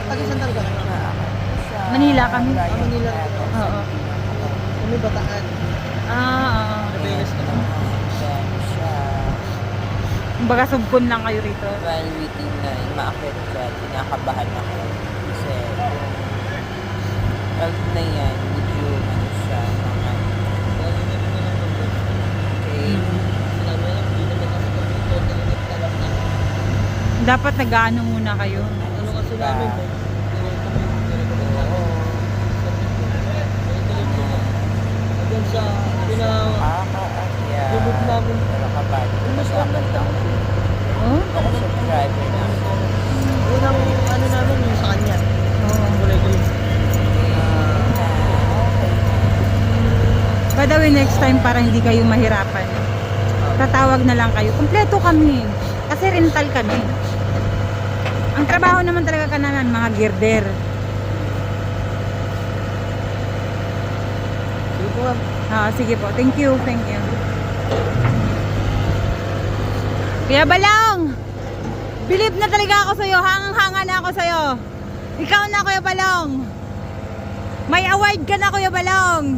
Taga saan talaga kayo? Manila kami. Manila. Oo. Kami Bataan. Ah, oo. Vegas ka lang. Kumbaga subkon lang kayo rito. While waiting na ma-akit siya, kinakabahan ako. Kasi, pag na yan, medyo ano siya, mga... Okay. Dapat nag-ano muna kayo. Ano kasi namin mo? Hanggang sa Bubog namin. Pero kabali. Mas lang lang. Oh? Ako subscriber na. Unang ano namin yung sa kanya. Oo. Kulay-kulay. By the way, next time para hindi kayo mahirapan, tatawag na lang kayo. Kompleto kami. Kasi rental kami. Ang trabaho naman talaga kananan, mga girder. Sige po ma'am. Sige po. Thank you. Thank you. Kuya Balong! Believe na talaga ako sa'yo. Hangang-hanga na ako sa'yo. Ikaw na, Kuya Balong. May award ka na, Kuya Balong.